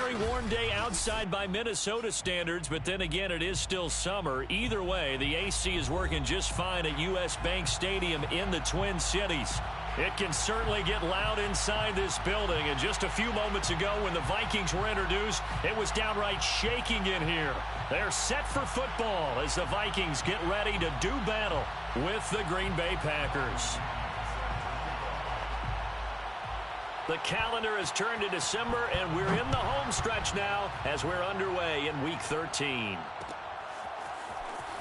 very warm day outside by Minnesota standards, but then again, it is still summer. Either way, the AC is working just fine at U.S. Bank Stadium in the Twin Cities. It can certainly get loud inside this building, and just a few moments ago when the Vikings were introduced, it was downright shaking in here. They're set for football as the Vikings get ready to do battle with the Green Bay Packers. The calendar has turned to December, and we're in the home stretch now as we're underway in Week 13.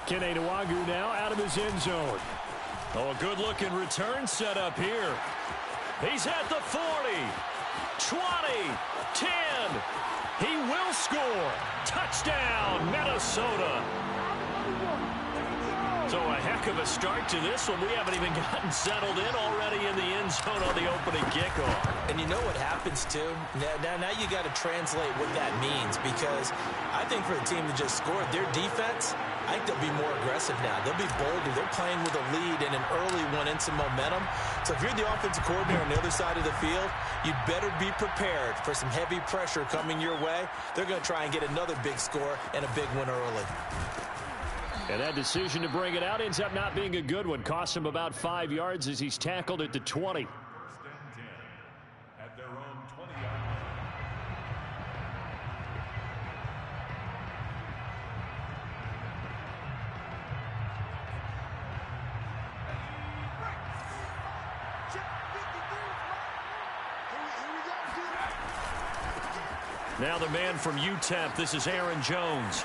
Kene Nwagu now out of his end zone. Oh, a good-looking return set up here. He's at the 40, 20, 10. He will score. Touchdown, Minnesota. So a heck of a start to this one. We haven't even gotten settled in already in the end zone on the opening kickoff. And you know what happens, too? Now you got to translate what that means, because I think for the team that just scored, their defense, I think they'll be more aggressive now. They'll be bolder. They're playing with a lead and an early one and some momentum. So if you're the offensive coordinator on the other side of the field, you'd better be prepared for some heavy pressure coming your way. They're going to try and get another big score and a big one early. And that decision to bring it out ends up not being a good one. Costs him about 5 yards as he's tackled at the 20. First and 10 at their own 20-yard line. Now the man from UTEP, this is Aaron Jones.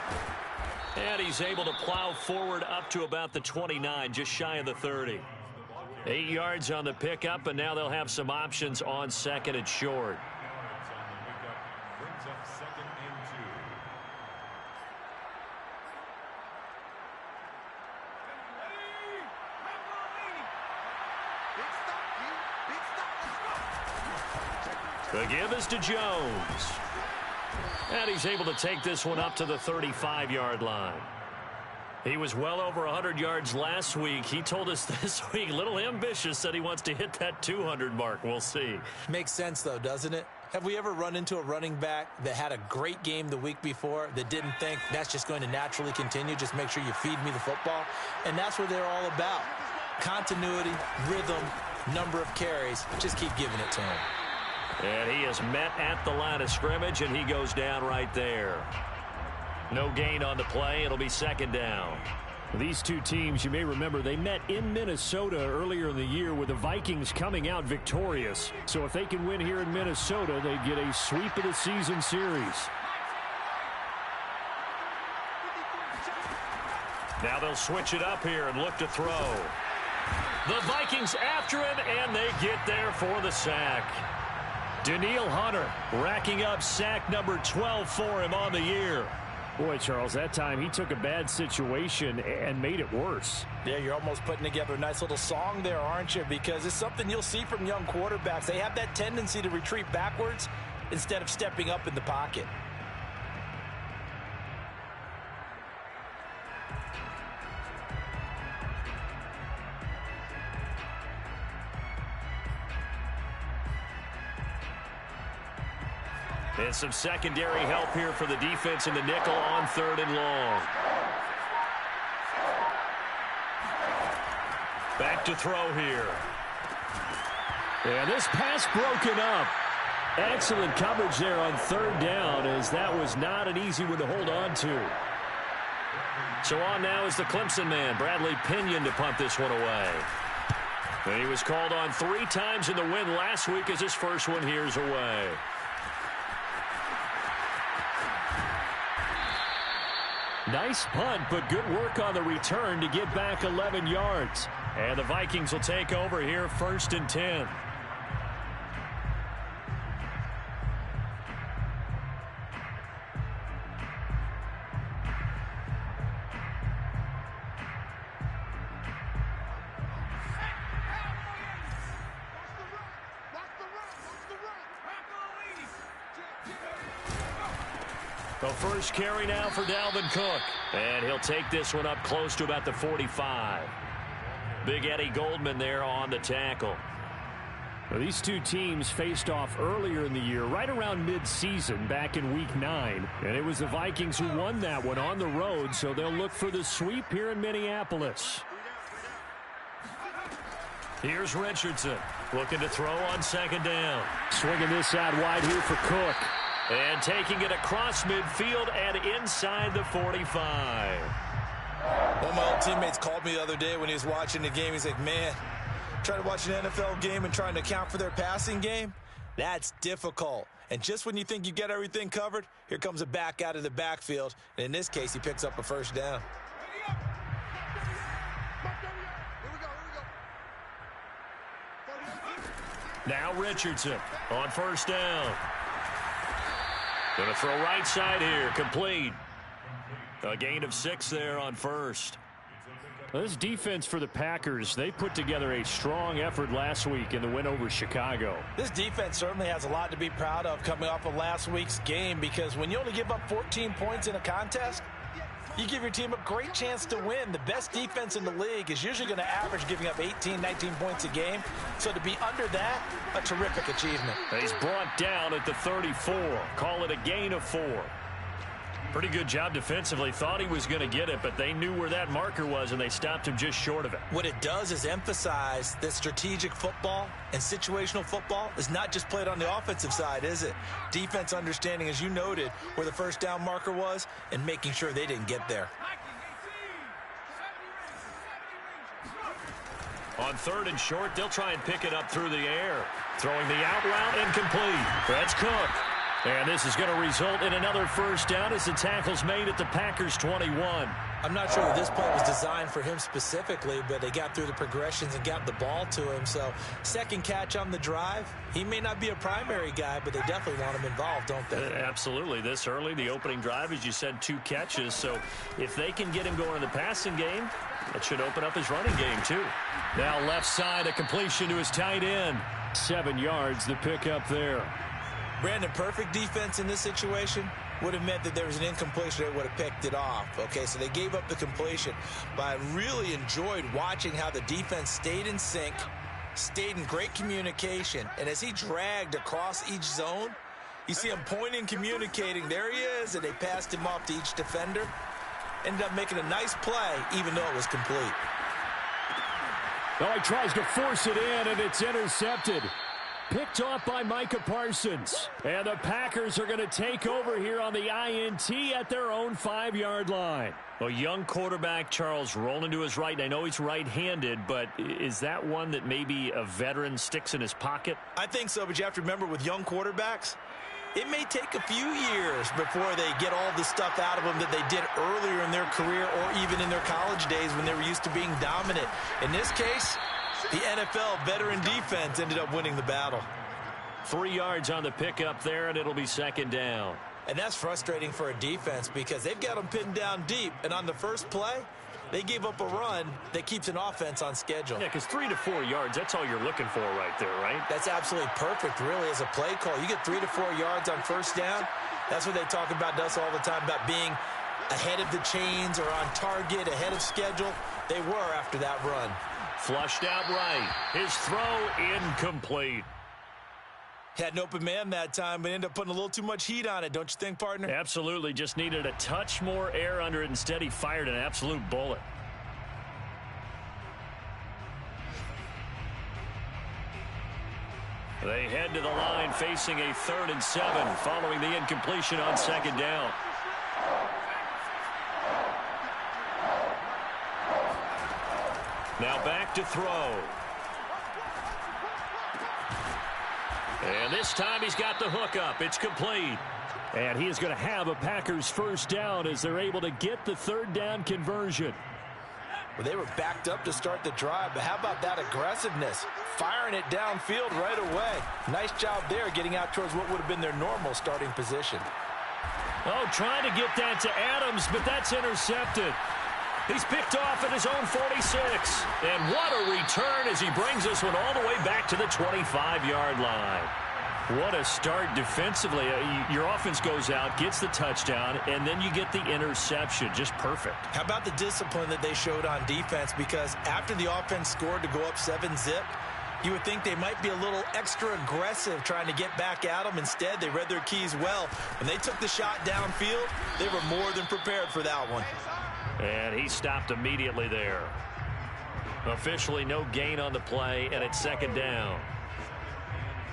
And he's able to plow forward up to about the 29, just shy of the 30. 8 yards on the pickup, and now they'll have some options on second and short. Brings up second and 2. The give is to Jones. And he's able to take this one up to the 35-yard line. He was well over 100 yards last week. He told us this week, a little ambitious, that he wants to hit that 200 mark. We'll see. Makes sense, though, doesn't it? Have we ever run into a running back that had a great game the week before that didn't think that's just going to naturally continue? Just make sure you feed me the football. And that's what they're all about. Continuity, rhythm, number of carries. Just keep giving it to him. And he is met at the line of scrimmage, and he goes down right there. No gain on the play. It'll be second down. These two teams, you may remember, they met in Minnesota earlier in the year with the Vikings coming out victorious. So if they can win here in Minnesota, they get a sweep of the season series. Now they'll switch it up here and look to throw. The Vikings after him, and they get there for the sack. Danielle Hunter racking up sack number 12 for him on the year. Boy, Charles, that time he took a bad situation and made it worse. Yeah, you're almost putting together a nice little song there, aren't you? Because it's something you'll see from young quarterbacks. They have that tendency to retreat backwards instead of stepping up in the pocket. And some secondary help here for the defense in the nickel on third and long. Back to throw here. And this pass broken up. Excellent coverage there on third down, as that was not an easy one to hold on to. So on now is the Clemson man, Bradley Pinion, to punt this one away. And he was called on 3 times in the win last week as his first one here's away. Nice punt, but good work on the return to get back 11 yards. And the Vikings will take over here, first and 10. The first carry now for Dalvin Cook. And he'll take this one up close to about the 45. Big Eddie Goldman there on the tackle. Well, these two teams faced off earlier in the year, right around mid-season, back in Week 9. And it was the Vikings who won that one on the road, so they'll look for the sweep here in Minneapolis. Here's Richardson looking to throw on second down. Swinging this out wide here for Cook. And taking it across midfield and inside the 45. One of my old teammates called me the other day when he was watching the game. He's like, man, trying to watch an NFL game and trying to account for their passing game, that's difficult. And just when you think you get everything covered, here comes a back out of the backfield. And in this case, he picks up a first down. Now Richardson on first down. Going to throw right side here. Complete. A gain of 6 there on first. Well, this defense for the Packers, they put together a strong effort last week in the win over Chicago. This defense certainly has a lot to be proud of coming off of last week's game, because when you only give up 14 points in a contest, you give your team a great chance to win. The best defense in the league is usually going to average giving up 18, 19 points a game. So to be under that, a terrific achievement. He's brought down at the 34. Call it a gain of 4. Pretty good job defensively. Thought he was going to get it, but they knew where that marker was, and they stopped him just short of it. What it does is emphasize that strategic football and situational football is not just played on the offensive side, is it? Defense understanding, as you noted, where the first down marker was and making sure they didn't get there. On third and short, they'll try and pick it up through the air. Throwing the out route and complete. That's Cook. And this is going to result in another first down as the tackle's made at the Packers' 21. I'm not sure that this play was designed for him specifically, but they got through the progressions and got the ball to him. So second catch on the drive. He may not be a primary guy, but they definitely want him involved, don't they? Absolutely. This early, the opening drive, as you said, 2 catches. So if they can get him going in the passing game, that should open up his running game too. Now left side, a completion to his tight end. 7 yards, the pickup there. Brandon, perfect defense in this situation would have meant that there was an incompletion. They would have picked it off. Okay, so they gave up the completion. But I really enjoyed watching how the defense stayed in sync, stayed in great communication. And as he dragged across each zone, you see him pointing, communicating. There he is, and they passed him off to each defender. Ended up making a nice play, even though it was complete. Oh, he tries to force it in, and it's intercepted. Picked off by Micah Parsons. And the Packers are going to take over here on the INT at their own 5-yard line. A young quarterback, Charles, rolling to his right. I know he's right-handed, but is that one that maybe a veteran sticks in his pocket? I think so, but you have to remember with young quarterbacks, it may take a few years before they get all the stuff out of them that they did earlier in their career or even in their college days when they were used to being dominant. In this case, the NFL veteran defense ended up winning the battle. 3 yards on the pickup there, and it'll be second down. And that's frustrating for a defense because they've got them pinned down deep. And on the first play, they gave up a run that keeps an offense on schedule. Yeah, because 3 to 4 yards, that's all you're looking for right there, right? That's absolutely perfect, really, as a play call. You get 3 to 4 yards on first down. That's what they talk about to us all the time, about being ahead of the chains or on target, ahead of schedule. They were after that run. Flushed out right. His throw incomplete. Had an open man that time, but ended up putting a little too much heat on it, don't you think, partner? Absolutely. Just needed a touch more air under it. Instead, he fired an absolute bullet. They head to the line facing a 3rd and 7 following the incompletion on second down. Now back to throw. And this time he's got the hook up. It's complete. And he is going to have a Packers first down as they're able to get the 3rd down conversion. Well, they were backed up to start the drive, but how about that aggressiveness? Firing it downfield right away. Nice job there getting out towards what would have been their normal starting position. Oh, trying to get that to Adams, but that's intercepted. He's picked off at his own 46. And what a return as he brings this one all the way back to the 25-yard line. What a start defensively. Your offense goes out, gets the touchdown, and then you get the interception. Just perfect. How about the discipline that they showed on defense? Because after the offense scored to go up 7-zip, You would think they might be a little extra aggressive trying to get back at them. Instead, they read their keys well. When they took the shot downfield, they were more than prepared for that one. And he stopped immediately there. Officially no gain on the play, and it's second down.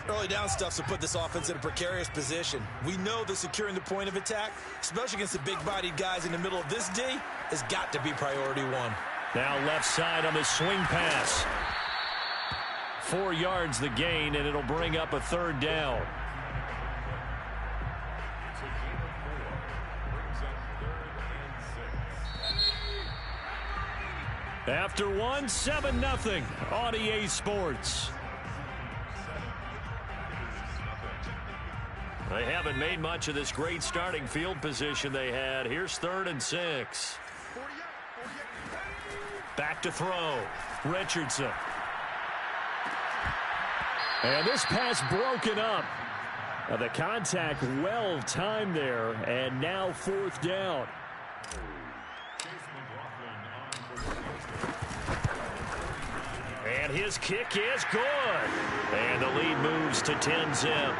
Early down stuff's to put this offense in a precarious position. We know that securing the point of attack, especially against the big-bodied guys in the middle of this D, has got to be priority one. Now left side on the swing pass. 4 yards the gain, and it'll bring up a third down. After one, 7-0 on EA Sports. They haven't made much of this great starting field position they had. Here's 3rd and 6. Back to throw. Richardson. And this pass broken up. The contact well timed there, and now 4th down. And his kick is good. And the lead moves to 10-zip.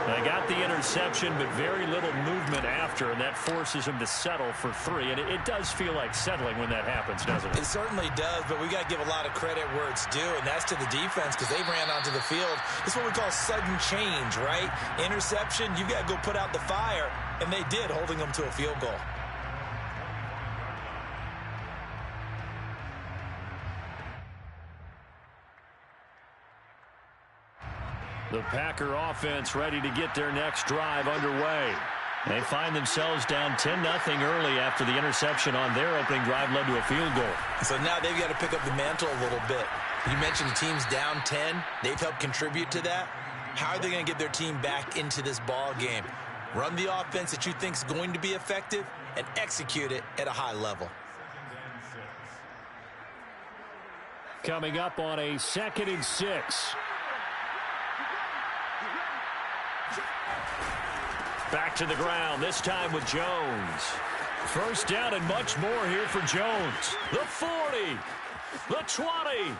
They got the interception, but very little movement after, and that forces him to settle for 3. And it does feel like settling when that happens, doesn't it? It certainly does, but we got to give a lot of credit where it's due, and that's to the defense because they ran onto the field. It's what we call sudden change, right? Interception, you've got to go put out the fire, and they did, holding them to a field goal. The Packer offense ready to get their next drive underway. They find themselves down 10-0 early after the interception on their opening drive led to a field goal. So now they've got to pick up the mantle a little bit. You mentioned the team's down 10. They've helped contribute to that. How are they going to get their team back into this ball game? Run the offense that you think is going to be effective and execute it at a high level. Coming up on a 2nd and 6. Back to the ground, this time with Jones. First down and much more here for Jones. The 40, the 20.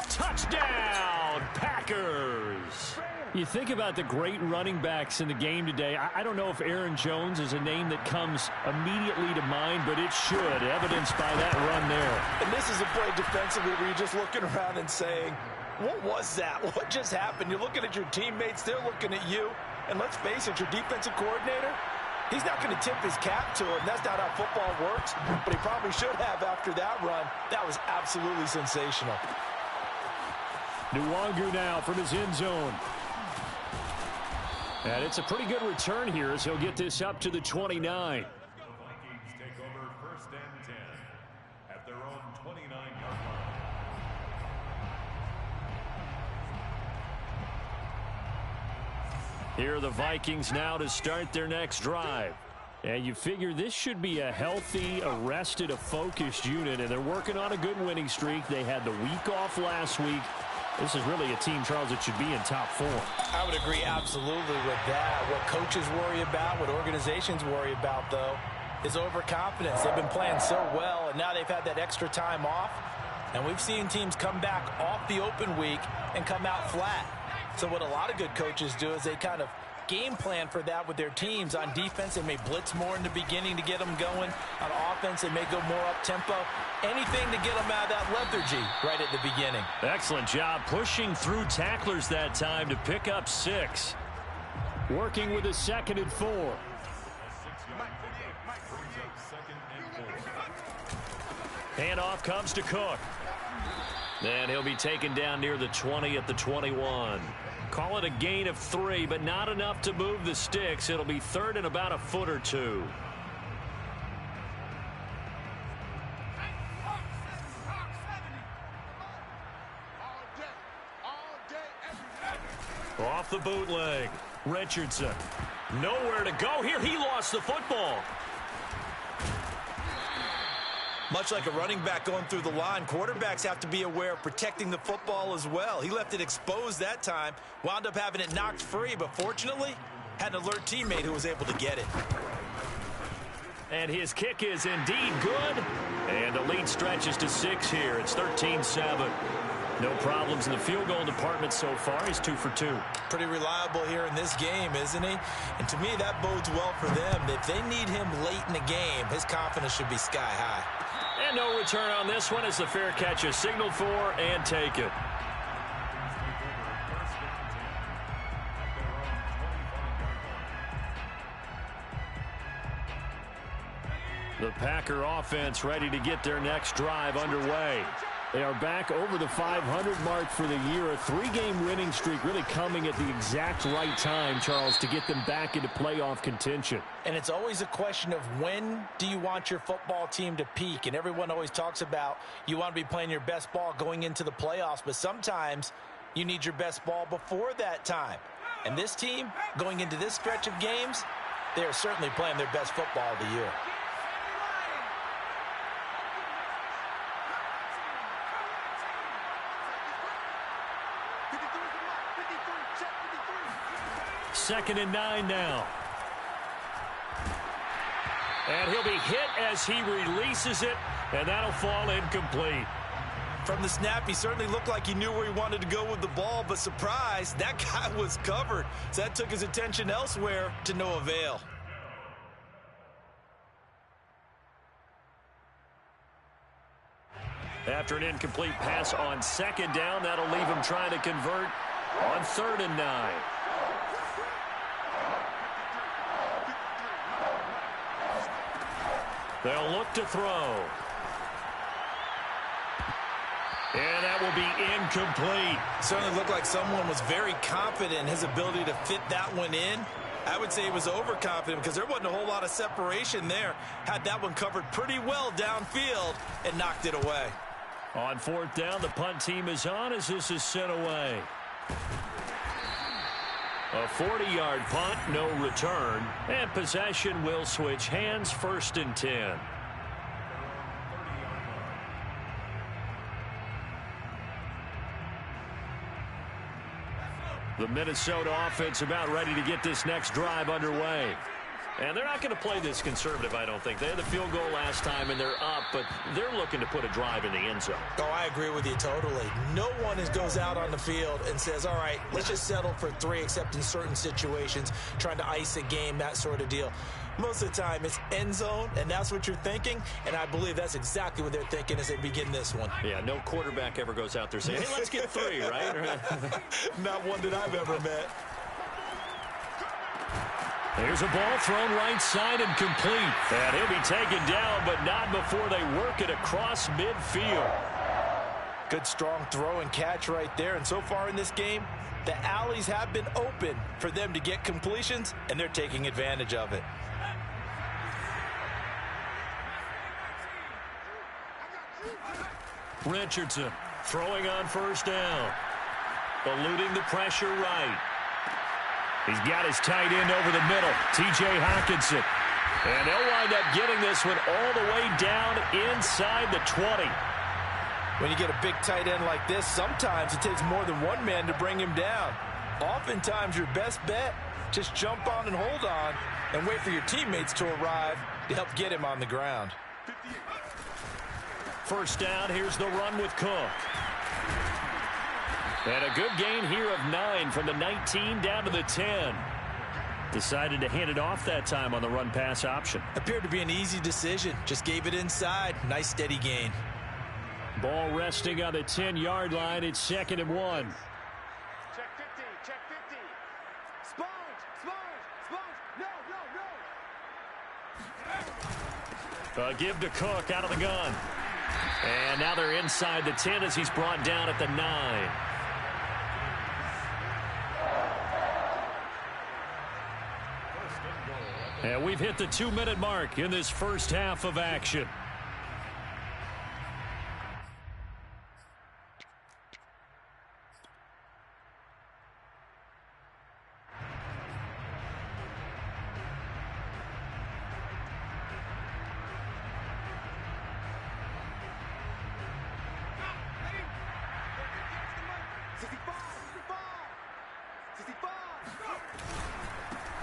Touchdown, Packers. You think about the great running backs in the game today. I don't know if Aaron Jones is a name that comes immediately to mind, but it should, evidenced by that run there. And this is a play defensively where you're just looking around and saying, what was that? What just happened? You're looking at your teammates, they're looking at you. And let's face it, your defensive coordinator, he's not going to tip his cap to him. That's not how football works, but he probably should have after that run. That was absolutely sensational. Nwangu now from his end zone. And it's a pretty good return here as he'll get this up to the 29. Vikings take over 1st and 10 at their own 29-yard line. Here are the Vikings now to start their next drive. And you figure this should be a healthy, arrested, a focused unit, and they're working on a good winning streak. They had the week off last week. This is really a team, Charles, that should be in top 4. I would agree absolutely with that. What coaches worry about, what organizations worry about, though, is overconfidence. They've been playing so well, and now they've had that extra time off. And we've seen teams come back off the open week and come out flat. So what a lot of good coaches do is they kind of game plan for that with their teams. On defense, they may blitz more in the beginning to get them going. On offense, they may go more up-tempo. Anything to get them out of that lethargy right at the beginning. Excellent job pushing through tacklers that time to pick up 6. Working with a 2nd and 4. Handoff comes to Cook. And he'll be taken down near the 20 at the 21. Call it a gain of 3, but not enough to move the sticks. It'll be 3rd and about a foot or 2. Off the bootleg. Richardson. Nowhere to go here. He lost the football. Much like a running back going through the line, quarterbacks have to be aware of protecting the football as well. He left it exposed that time, wound up having it knocked free, but fortunately, had an alert teammate who was able to get it. And his kick is indeed good. And the lead stretches to 6 here. It's 13-7. No problems in the field goal department so far. He's 2 for 2. Pretty reliable here in this game, isn't he? And to me, that bodes well for them. If they need him late in the game, his confidence should be sky high. And no return on this one as the fair catch is signaled for and taken. The Packer offense ready to get their next drive underway. They are back over the 500 mark for the year. A 3-game winning streak really coming at the exact right time, Charles, to get them back into playoff contention. And it's always a question of when do you want your football team to peak? And everyone always talks about you want to be playing your best ball going into the playoffs, but sometimes you need your best ball before that time. And this team, going into this stretch of games, they are certainly playing their best football of the year. Second and 9 now. And he'll be hit as he releases it, and that'll fall incomplete. From the snap, he certainly looked like he knew where he wanted to go with the ball, but surprise, that guy was covered. So that took his attention elsewhere to no avail. After an incomplete pass on second down, that'll leave him trying to convert on 3rd and 9. They'll look to throw. And that will be incomplete. Certainly looked like someone was very confident in his ability to fit that one in. I would say he was overconfident because there wasn't a whole lot of separation there. Had that one covered pretty well downfield and knocked it away. On 4th down, the punt team is on as this is sent away. A 40-yard punt, no return, and possession will switch hands, 1st and 10. The Minnesota offense about ready to get this next drive underway. And they're not going to play this conservative, I don't think. They had the field goal last time, and they're up, but they're looking to put a drive in the end zone. Oh, I agree with you totally. No one goes out on the field and says, all right, let's just settle for 3, except in certain situations, trying to ice a game, that sort of deal. Most of the time, it's end zone, and that's what you're thinking, and I believe that's exactly what they're thinking as they begin this one. Yeah, no quarterback ever goes out there saying, hey, let's get 3, right? Not one that I've ever met. Here's a ball thrown right side and complete. And he'll be taken down, but not before they work it across midfield. Good strong throw and catch right there. And so far in this game, the alleys have been open for them to get completions, and they're taking advantage of it. Richardson throwing on 1st down. Eluding the pressure right. He's got his tight end over the middle, T.J. Hockenson. And they'll wind up getting this one all the way down inside the 20. When you get a big tight end like this, sometimes it takes more than one man to bring him down. Oftentimes, your best bet, just jump on and hold on and wait for your teammates to arrive to help get him on the ground. 1st down, here's the run with Cook. And a good gain here of 9 from the 19 down to the 10. Decided to hand it off that time on the run-pass option. Appeared to be an easy decision. Just gave it inside. Nice steady gain. Ball resting on the 10-yard line. It's 2nd and 1. Check 50, check 50. Sponge, no. Give to Cook out of the gun. And now they're inside the 10 as he's brought down at the 9. And we've hit the 2-minute mark in this first half of action.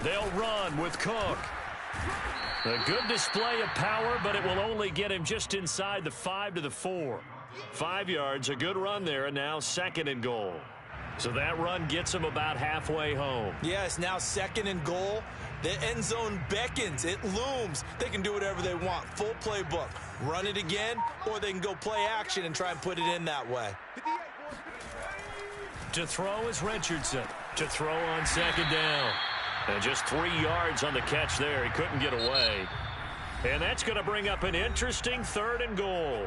They'll run with Cook. A good display of power, but it will only get him just inside the 5 to the 4. 5 yards, a good run there, and now 2nd and goal. So that run gets them about halfway home. Yes, now 2nd and goal. The end zone beckons. It looms. They can do whatever they want. Full playbook. Run it again, or they can go play action and try and put it in that way. To throw is Richardson. To throw on 2nd down. And just 3 yards on the catch there. He couldn't get away. And that's going to bring up an interesting 3rd and goal.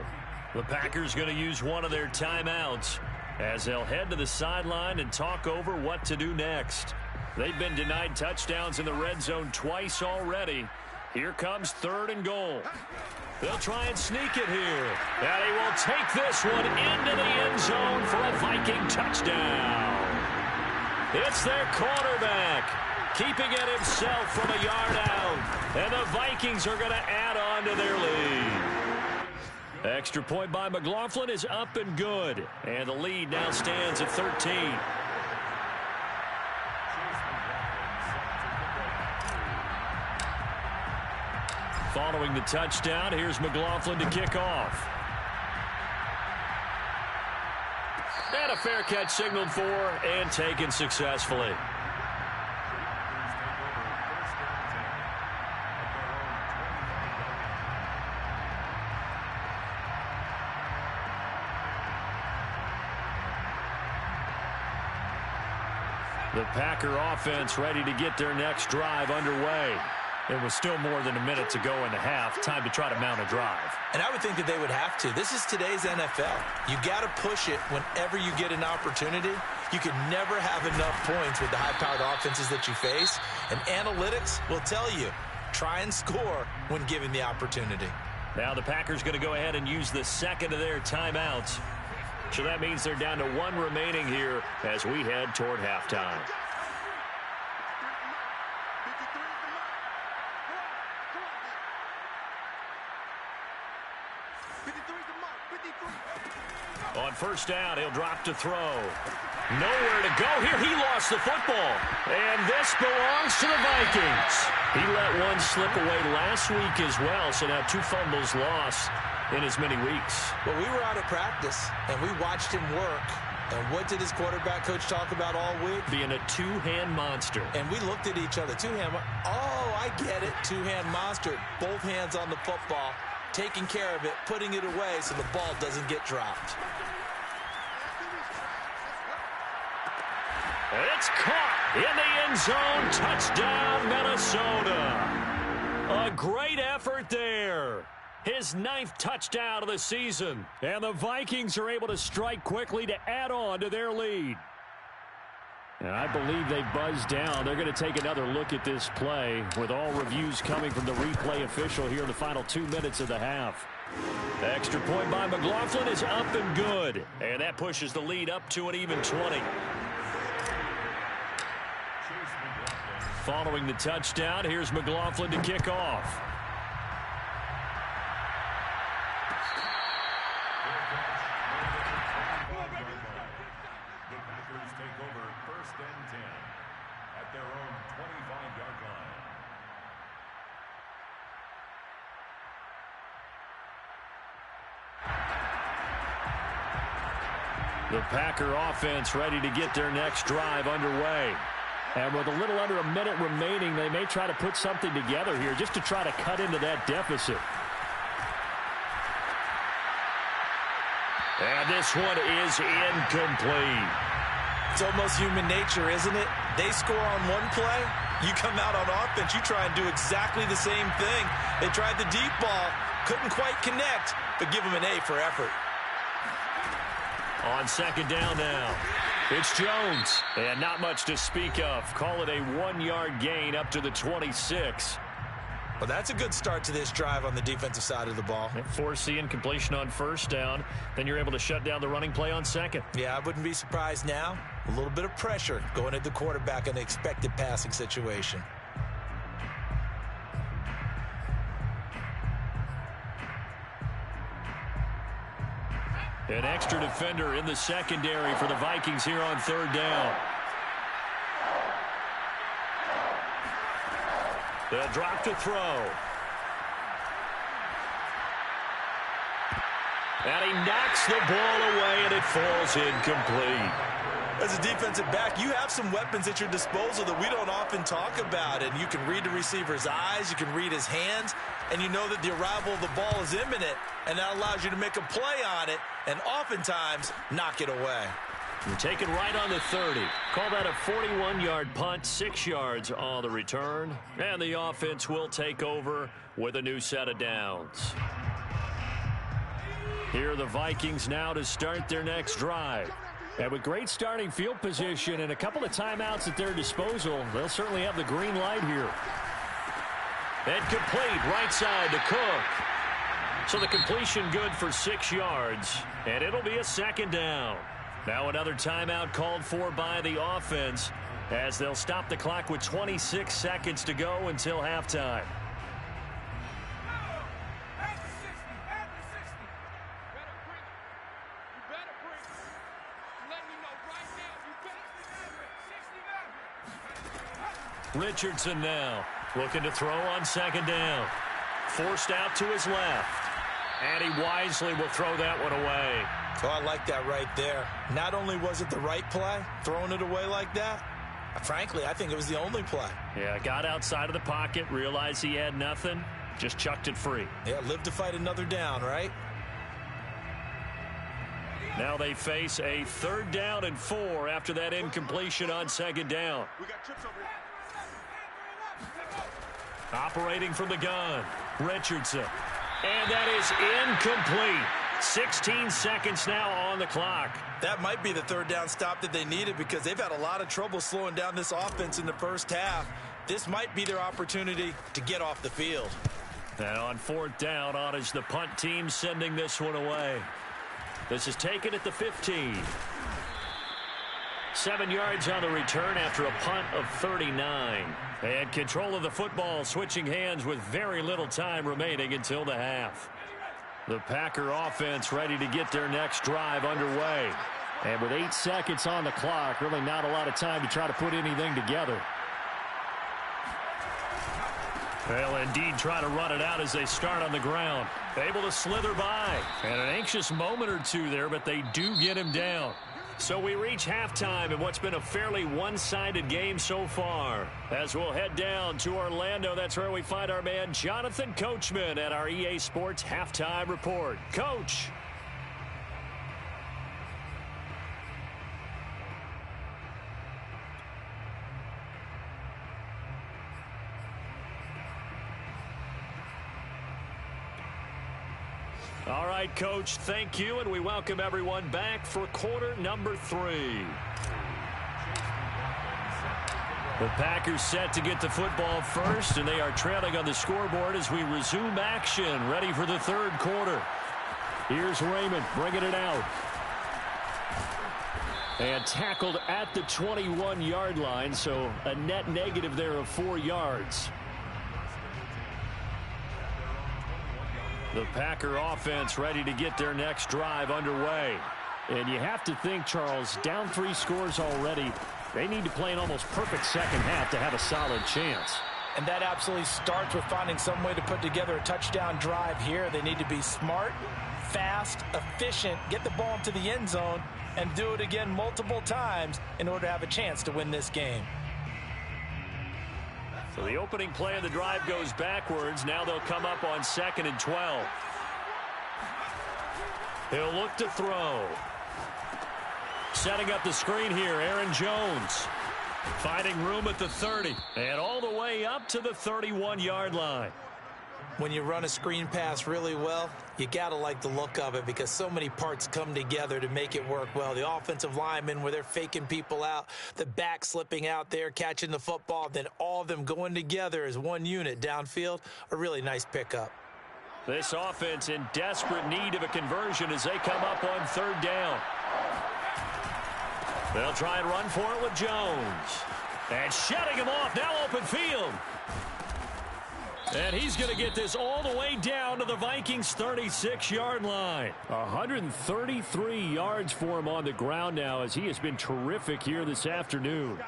The Packers going to use one of their timeouts as they'll head to the sideline and talk over what to do next. They've been denied touchdowns in the red zone twice already. Here comes 3rd and goal. They'll try and sneak it here. And he will take this one into the end zone for a Viking touchdown. It's their quarterback, keeping it himself from a yard out. And the Vikings are going to add on to their lead. Extra point by McLaughlin is up and good. And the lead now stands at 13. Following the touchdown, here's McLaughlin to kick off. And a fair catch signaled for and taken successfully. The Packer offense ready to get their next drive underway. It was still more than a minute to go in the half. Time to try to mount a drive. And I would think that they would have to. This is today's NFL. You got to push it whenever you get an opportunity. You can never have enough points with the high-powered offenses that you face. And analytics will tell you, try and score when given the opportunity. Now the Packers going to go ahead and use the 2nd of their timeouts. So that means they're down to 1 remaining here as we head toward halftime. On 1st down, he'll drop to throw. Nowhere to go here. He lost the football. And this belongs to the Vikings. He let one slip away last week as well, so now 2 fumbles lost in as many weeks. Well, we were out of practice, and we watched him work. And what did his quarterback coach talk about all week? Being a 2-hand monster. And we looked at each other. 2-hand. Oh, I get it. 2-hand monster. Both hands on the football, taking care of it, putting it away so the ball doesn't get dropped. It's caught in the end zone. Touchdown, Minnesota. A great effort there. His 9th touchdown of the season. And the Vikings are able to strike quickly to add on to their lead. And I believe they buzzed down. They're going to take another look at this play with all reviews coming from the replay official here in the final 2 minutes of the half. The extra point by McLaughlin is up and good. And that pushes the lead up to an even 20. Following the touchdown, here's McLaughlin to kick off. The Packers take over 1st and 10 at their own 25-yard line. The Packer offense ready to get their next drive underway. And with a little under a minute remaining, they may try to put something together here just to try to cut into that deficit. And this one is incomplete. It's almost human nature, isn't it? They score on one play, you come out on offense, you try and do exactly the same thing. They tried the deep ball, couldn't quite connect, but give them an A for effort. On 2nd down now, it's Jones. And not much to speak of. Call it a 1-yard gain up to the 26. Well, that's a good start to this drive on the defensive side of the ball. Force the incompletion on 1st down. Then you're able to shut down the running play on 2nd. Yeah, I wouldn't be surprised now. A little bit of pressure going at the quarterback in an expected passing situation. An extra defender in the secondary for the Vikings here on 3rd down. They'll drop to throw. And he knocks the ball away, and it falls incomplete. As a defensive back, you have some weapons at your disposal that we don't often talk about. And you can read the receiver's eyes, you can read his hands, and you know that the arrival of the ball is imminent, and that allows you to make a play on it and oftentimes knock it away. You're taken right on the 30. Call that a 41-yard punt, 6 yards on the return. And the offense will take over with a new set of downs. Here are the Vikings now to start their next drive. And with great starting field position and a couple of timeouts at their disposal, they'll certainly have the green light here. And complete right side to Cook. So the completion good for 6 yards, and it'll be a second down. Now another timeout called for by the offense as they'll stop the clock with 26 seconds to go until halftime. Richardson now looking to throw on second down. Forced out to his left. And he wisely will throw that one away. Oh, I like that right there. Not only was it the right play, throwing it away like that, frankly, I think it was the only play. Yeah, got outside of the pocket, realized he had nothing, just chucked it free. Yeah, live to fight another down, right? Now they face a 3rd down and 4 after that incompletion on second down. Operating from the gun, Richardson. And that is incomplete. 16 seconds now on the clock. That might be the 3rd down stop that they needed because they've had a lot of trouble slowing down this offense in the first half. This might be their opportunity to get off the field. And on 4th down, on is the punt team sending this one away. This is taken at the 15. 7 yards on the return after a punt of 39. And control of the football switching hands with very little time remaining until the half. The Packer offense ready to get their next drive underway. And with 8 seconds on the clock, really not a lot of time to try to put anything together. They'll indeed try to run it out as they start on the ground. Able to slither by. And an anxious moment or two there, but they do get him down. So we reach halftime in what's been a fairly one-sided game so far. As we'll head down to Orlando, that's where we find our man Jonathan Coachman at our EA Sports Halftime Report. Coach. All right, Coach, thank you, and we welcome everyone back for quarter number 3. The Packers set to get the football first, and they are trailing on the scoreboard as we resume action, ready for the 3rd quarter. Here's Raymond bringing it out. And tackled at the 21-yard line, so a net negative there of 4 yards. The Packer offense ready to get their next drive underway. And you have to think, Charles, down 3 scores already. They need to play an almost perfect second half to have a solid chance. And that absolutely starts with finding some way to put together a touchdown drive here. They need to be smart, fast, efficient, get the ball into the end zone, and do it again multiple times in order to have a chance to win this game. So the opening play of the drive goes backwards. Now they'll come up on 2nd and 12. He'll look to throw. Setting up the screen here, Aaron Jones. Finding room at the 30. And all the way up to the 31-yard line. When you run a screen pass really well, you got to like the look of it because so many parts come together to make it work well. The offensive linemen where they're faking people out, the back slipping out there, catching the football, then all of them going together as one unit downfield, a really nice pickup. This offense in desperate need of a conversion as they come up on 3rd down. They'll try and run for it with Jones. And shutting him off, now open field. And he's going to get this all the way down to the Vikings' 36-yard line. 133 yards for him on the ground now as he has been terrific here this afternoon.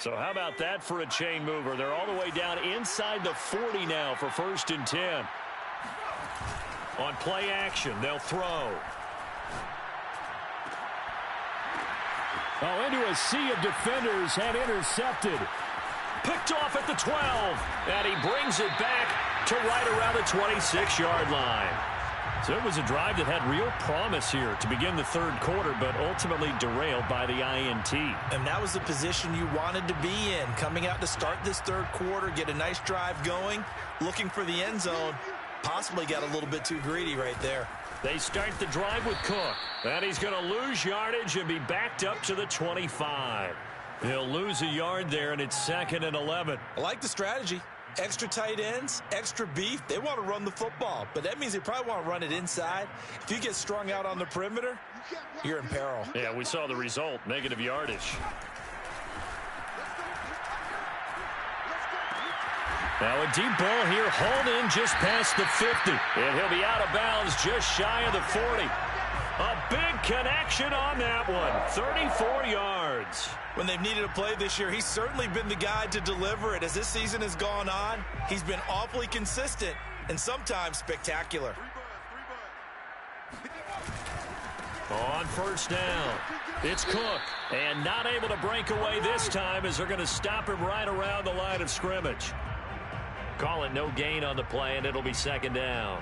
So how about that for a chain mover? They're all the way down inside the 40 now for 1st and 10. On play action, they'll throw. Oh, into a sea of defenders and intercepted. Picked off at the 12. And he brings it back to right around the 26-yard line. So it was a drive that had real promise here to begin the 3rd quarter, but ultimately derailed by the INT. And that was the position you wanted to be in. Coming out to start this 3rd quarter, get a nice drive going, looking for the end zone. Possibly got a little bit too greedy right there. They start the drive with Cook. And he's going to lose yardage and be backed up to the 25. He'll lose a yard there, and it's 2nd and 11. I like the strategy. Extra tight ends, extra beef. They want to run the football, but that means they probably want to run it inside. If you get strung out on the perimeter, you're in peril. Yeah, we saw the result, negative yardage. Now a deep ball here, hauled in just past the 50. And he'll be out of bounds just shy of the 40. A big connection on that one, 34 yards. When they've needed a play this year, he's certainly been the guy to deliver it. As this season has gone on, he's been awfully consistent and sometimes spectacular. On 1st down, it's Cook. And not able to break away this time as they're going to stop him right around the line of scrimmage. Call it no gain on the play, and it'll be 2nd down.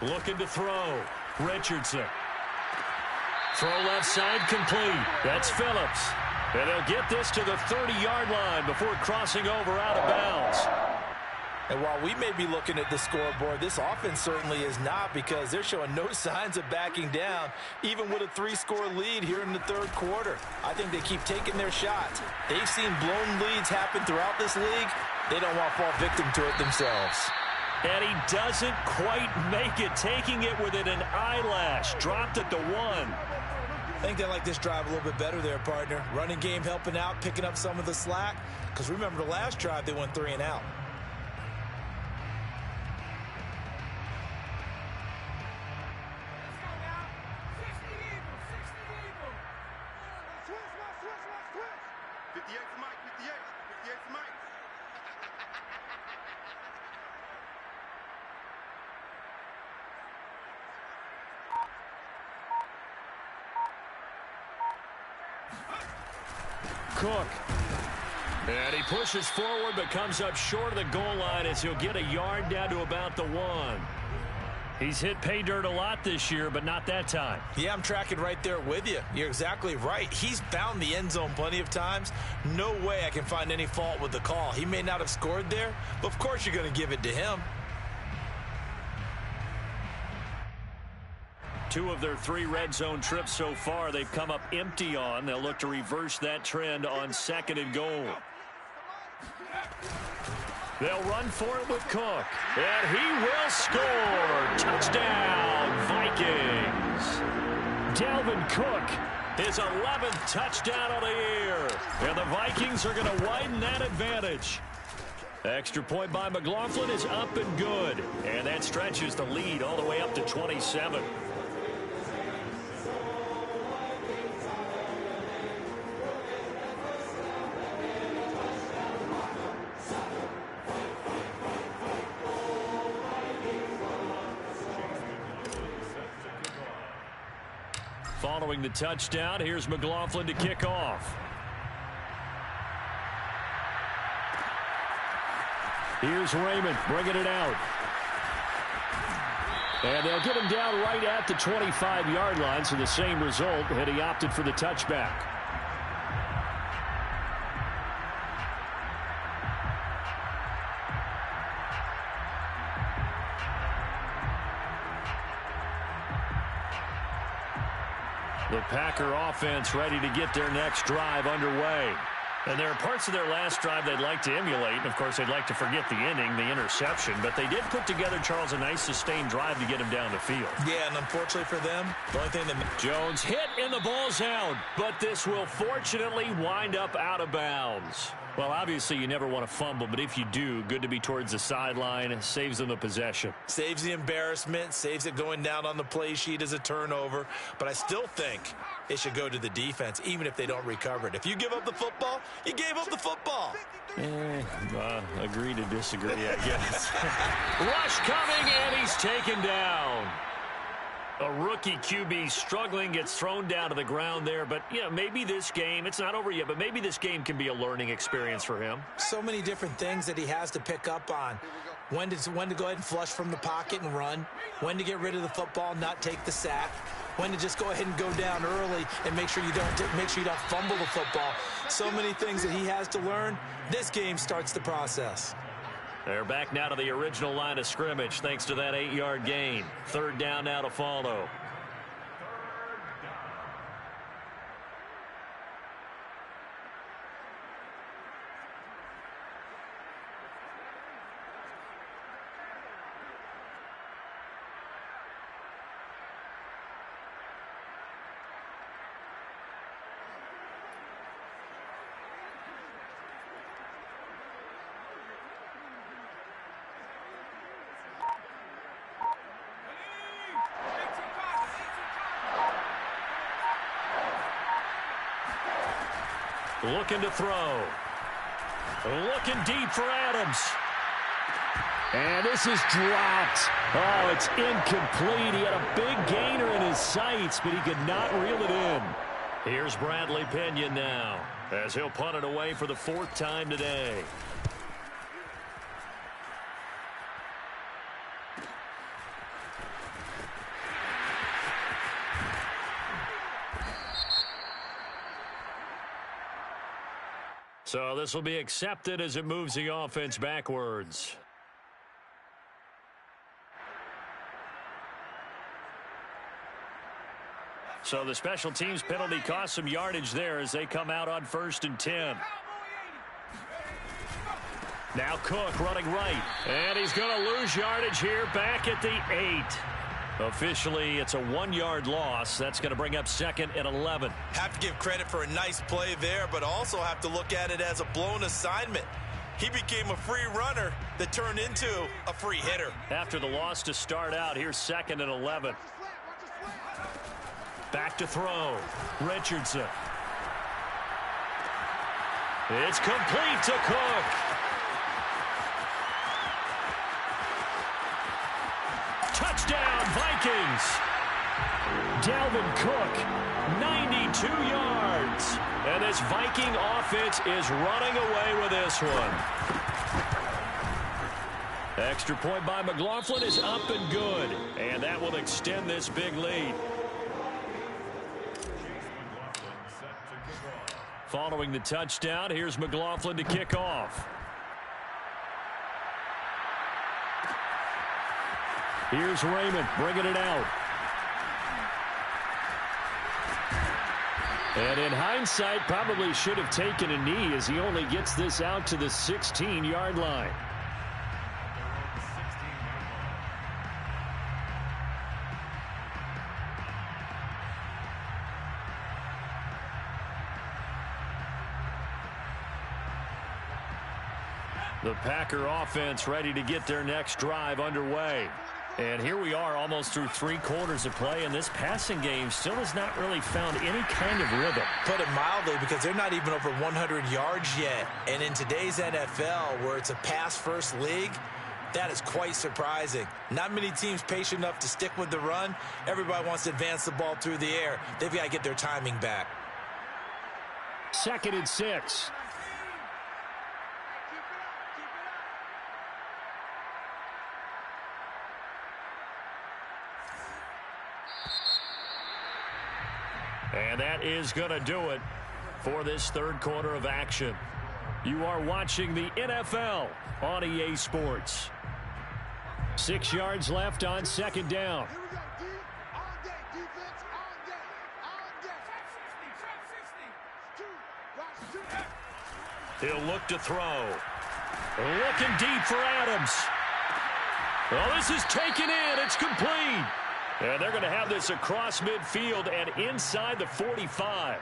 Looking to throw. Richardson. Throw left side complete. That's Phillips. And they'll get this to the 30-yard line before crossing over out of bounds. And while we may be looking at the scoreboard, this offense certainly is not, because they're showing no signs of backing down, even with a 3-score lead here in the 3rd quarter. I think they keep taking their shots. They've seen blown leads happen throughout this league. They don't want to fall victim to it themselves. And he doesn't quite make it, taking it within an eyelash. Dropped at the 1. I think they like this drive a little bit better there, partner. Running game helping out, picking up some of the slack. Because remember, the last drive, they went 3 and out. Cook. And he pushes forward but comes up short of the goal line as he'll get a yard down to about the 1. He's hit pay dirt a lot this year, but not that time. Yeah, I'm tracking right there with you. You're exactly right. He's found the end zone plenty of times. No way I can find any fault with the call. He may not have scored there, but of course you're going to give it to him. 2 of their 3 red zone trips so far, they've come up empty on. They'll look to reverse that trend on 2nd and goal. They'll run for it with Cook. And he will score. Touchdown, Vikings. Dalvin Cook, his 11th touchdown of the year. And the Vikings are going to widen that advantage. Extra point by McLaughlin is up and good. And that stretches the lead all the way up to 27. Following the touchdown, here's McLaughlin to kick off. Here's Raymond bringing it out. And they'll get him down right at the 25-yard line, so the same result, and he opted for the touchback. The Packer offense ready to get their next drive underway. And there are parts of their last drive they'd like to emulate. And, of course, they'd like to forget the inning, the interception. But they did put together, Charles, a nice sustained drive to get him down the field. Yeah, and unfortunately for them, the only thing that... Jones hit and the ball's out. But this will fortunately wind up out of bounds. Well, obviously, you never want to fumble, but if you do, good to be towards the sideline. It saves them the possession. Saves the embarrassment, saves it going down on the play sheet as a turnover. But I still think it should go to the defense, even if they don't recover it. If you give up the football, you gave up the football. Agree to disagree, I guess. Rush coming, and he's taken down. A rookie QB struggling, gets thrown down to the ground there. But, maybe this game, it's not over yet, but maybe this game can be a learning experience for him. So many different things that he has to pick up on. When to go ahead and flush from the pocket and run. When to get rid of the football and not take the sack. When to just go ahead and go down early and make sure you don't fumble the football. So many things that he has to learn. This game starts the process. They're back now to the original line of scrimmage thanks to that 8-yard gain. Third down now to follow. Looking to throw. Looking deep for Adams. And this is dropped. Oh, it's incomplete. He had a big gainer in his sights, but he could not reel it in. Here's Bradley Pinion now, as he'll punt it away for the 4th time today. So this will be accepted as it moves the offense backwards. So the special teams penalty cost some yardage there as they come out on 1st and 10. Now Cook running right. And he's going to lose yardage here back at the 8. Officially, it's a 1-yard loss. That's going to bring up 2nd and 11. Have to give credit for a nice play there, but also have to look at it as a blown assignment. He became a free runner that turned into a free hitter. After the loss to start out, here's 2nd and 11. Back to throw. Richardson. It's complete to Cook. Touchdown, Vikings. Dalvin Cook, 92 yards. And this Viking offense is running away with this one. Extra point by McLaughlin is up and good. And that will extend this big lead. Following the touchdown, here's McLaughlin to kick off. Here's Raymond bringing it out. And in hindsight, probably should have taken a knee as he only gets this out to the 16-yard line. The Packer offense ready to get their next drive underway. And here we are almost through 3 quarters of play, and this passing game still has not really found any kind of rhythm. Put it mildly, because they're not even over 100 yards yet. And in today's NFL, where it's a pass-first league, that is quite surprising. Not many teams patient enough to stick with the run. Everybody wants to advance the ball through the air. They've got to get their timing back. 2nd and 6. And that is going to do it for this 3rd quarter of action. You are watching the NFL on EA Sports. 6 yards left on 2nd down. Here we go, D. On deck, defense, on deck, on deck. 60, 2, watch 2. He'll look to throw. Looking deep for Adams. Well, this is taken in. It's complete. And they're going to have this across midfield and inside the 45.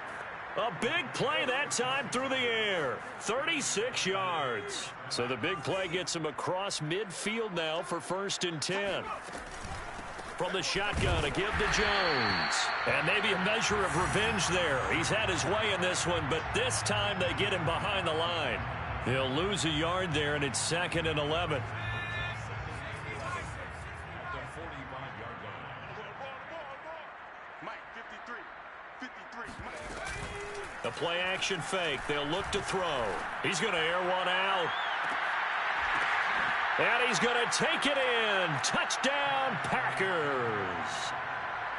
A big play that time through the air. 36 yards. So the big play gets him across midfield now for 1st and 10. From the shotgun, a give to Jones. And maybe a measure of revenge there. He's had his way in this one, but this time they get him behind the line. He'll lose a yard there, and it's 2nd and 11. The play action fake. They'll look to throw. He's going to air one out. And he's going to take it in. Touchdown, Packers.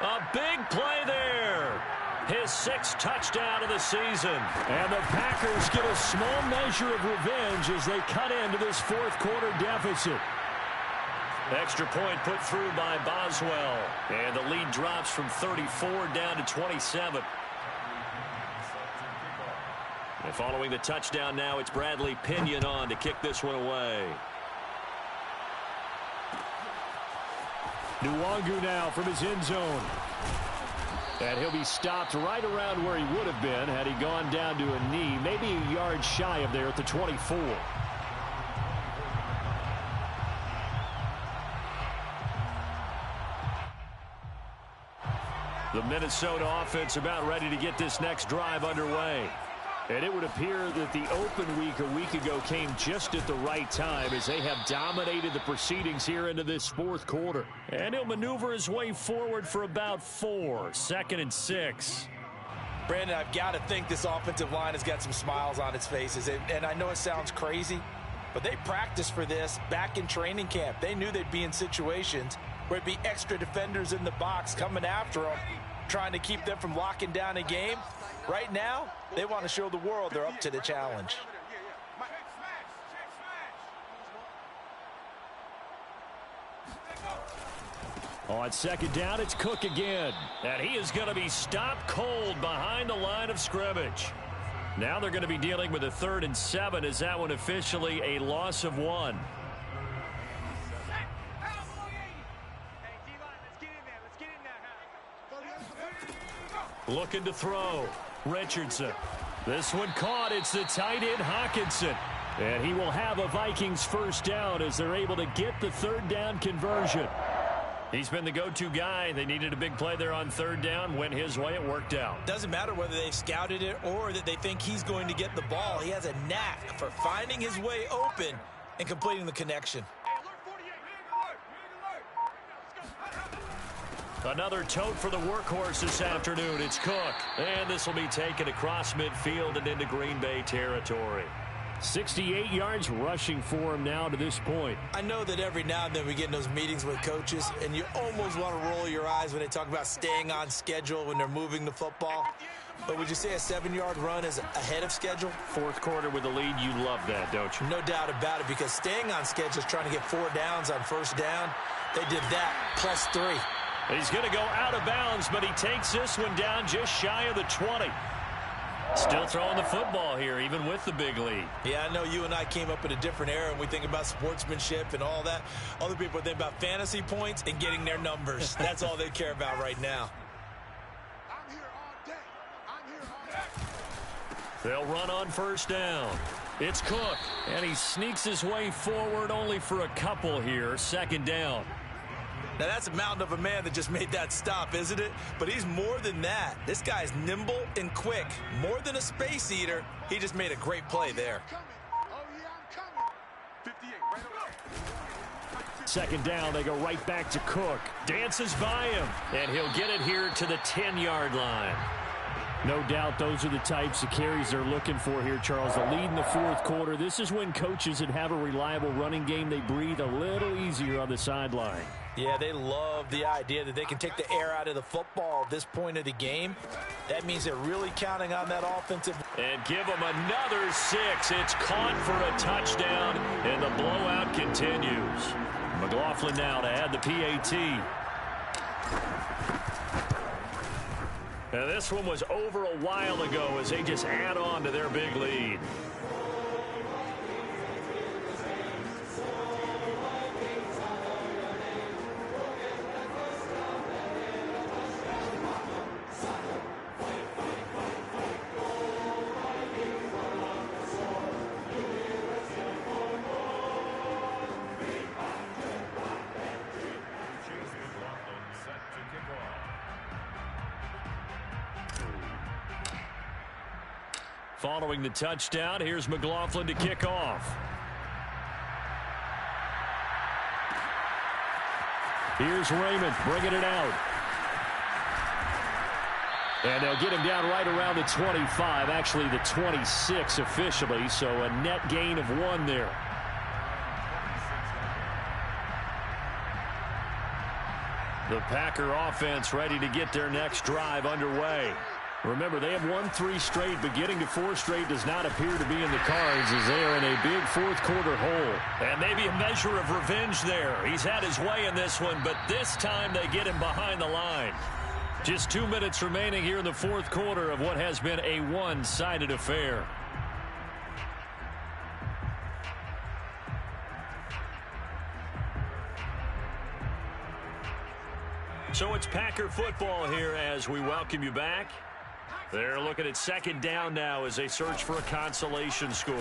A big play there. His 6th touchdown of the season. And the Packers get a small measure of revenge as they cut into this 4th quarter deficit. Extra point put through by Boswell. And the lead drops from 34 down to 27. And following the touchdown now, it's Bradley Pinion on to kick this one away. Nwangu now from his end zone. And he'll be stopped right around where he would have been had he gone down to a knee, maybe a yard shy of there at the 24. The Minnesota offense about ready to get this next drive underway. And it would appear that the open week a week ago came just at the right time as they have dominated the proceedings here into this 4th quarter. And he'll maneuver his way forward for about 4. 2nd and 6. Brandon, I've got to think this offensive line has got some smiles on its faces. And I know it sounds crazy, but they practiced for this back in training camp. They knew they'd be in situations where it'd be extra defenders in the box coming after them, trying to keep them from locking down a game. Right now, they want to show the world they're up to the challenge. On 2nd down, it's Cook again. And he is going to be stopped cold behind the line of scrimmage. Now they're going to be dealing with a 3rd and 7. Is that one officially a loss of 1? Looking to throw. Richardson. This one caught. It's the tight end, Hawkinson. And he will have a Vikings 1st down as they're able to get the 3rd down conversion. He's been the go-to guy. They needed a big play there on 3rd down. Went his way. It worked out. Doesn't matter whether they've scouted it or that they think he's going to get the ball. He has a knack for finding his way open and completing the connection. Another tote for the workhorse this afternoon. It's Cook. And this will be taken across midfield and into Green Bay territory. 68 yards rushing for him now to this point. I know that every now and then we get in those meetings with coaches, and you almost want to roll your eyes when they talk about staying on schedule when they're moving the football. But would you say a 7-yard run is ahead of schedule? 4th quarter with the lead, you love that, don't you? No doubt about it, because staying on schedule is trying to get 4 downs on 1st down. They did that plus 3. He's going to go out of bounds, but he takes this one down just shy of the 20. Still throwing the football here, even with the big lead. Yeah, I know you and I came up in a different era, and we think about sportsmanship and all that. Other people think about fantasy points and getting their numbers. That's all they care about right now. I'm here all day. I'm here all day. They'll run on 1st down. It's Cook, and he sneaks his way forward only for a couple here. 2nd down. Now, that's a mountain of a man that just made that stop, isn't it? But he's more than that. This guy's nimble and quick. More than a space eater. He just made a great play there. Oh, yeah, I'm coming. 58, right away. 2nd down, they go right back to Cook. Dances by him, and he'll get it here to the 10-yard line. No doubt those are the types of carries they're looking for here, Charles. The lead in the 4th quarter. This is when coaches that have a reliable running game, they breathe a little easier on the sideline. Yeah, they love the idea that they can take the air out of the football at this point of the game. That means they're really counting on that offensive. And give them another 6. It's caught for a touchdown, and the blowout continues. McLaughlin now to add the PAT. Now, this one was over a while ago as they just add on to their big lead. following the touchdown. Here's McLaughlin to kick off. Here's Raymond bringing it out. And they'll get him down right around the 25, actually the 26 officially, so a net gain of 1 there. The Packer offense ready to get their next drive underway. Remember, they have won 3 straight, but getting to 4 straight does not appear to be in the cards as they are in a big fourth-quarter hole. And maybe a measure of revenge there. He's had his way in this one, but this time they get him behind the line. Just 2 minutes remaining here in the fourth quarter of what has been a one-sided affair. So it's Packer football here as we welcome you back. They're looking at second down now as they search for a consolation score.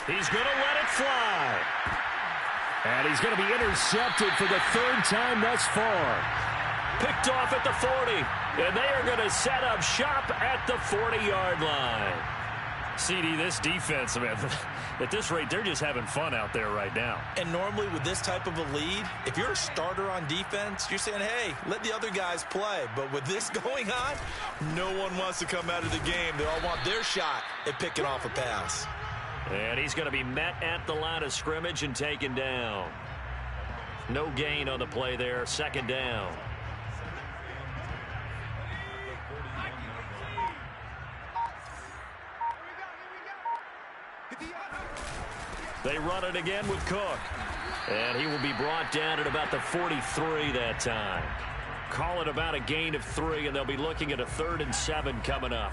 He's going to let it fly. And he's going to be intercepted for the 3rd time thus far. Picked off at the 40. And they are going to set up shop at the 40-yard line. CD, this defense, man, at this rate, they're just having fun out there right now. And normally with this type of a lead, if you're a starter on defense, you're saying, hey, let the other guys play. But with this going on, no one wants to come out of the game. They all want their shot at picking off a pass. And he's going to be met at the line of scrimmage and taken down. No gain on the play there, second down. They run it again with Cook. And he will be brought down at about the 43 that time. Call it about a gain of 3, and they'll be looking at a 3rd and 7 coming up.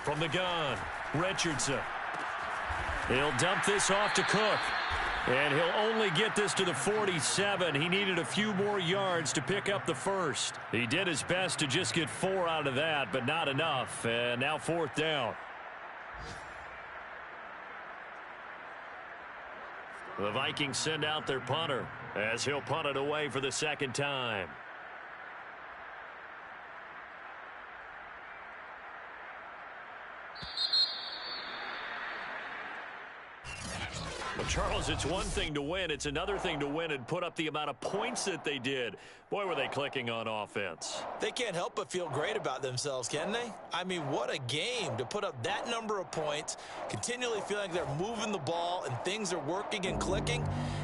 From the gun, Richardson. He'll dump this off to Cook. And he'll only get this to the 47. He needed a few more yards to pick up the first. He did his best to just get 4 out of that, but not enough. And now 4th down. The Vikings send out their punter as he'll punt it away for the 2nd time. Well, Charles, it's one thing to win. It's another thing to win and put up the amount of points that they did. Boy, were they clicking on offense. They can't help but feel great about themselves, can they? I mean, what a game to put up that number of points, continually feeling like they're moving the ball and things are working and clicking.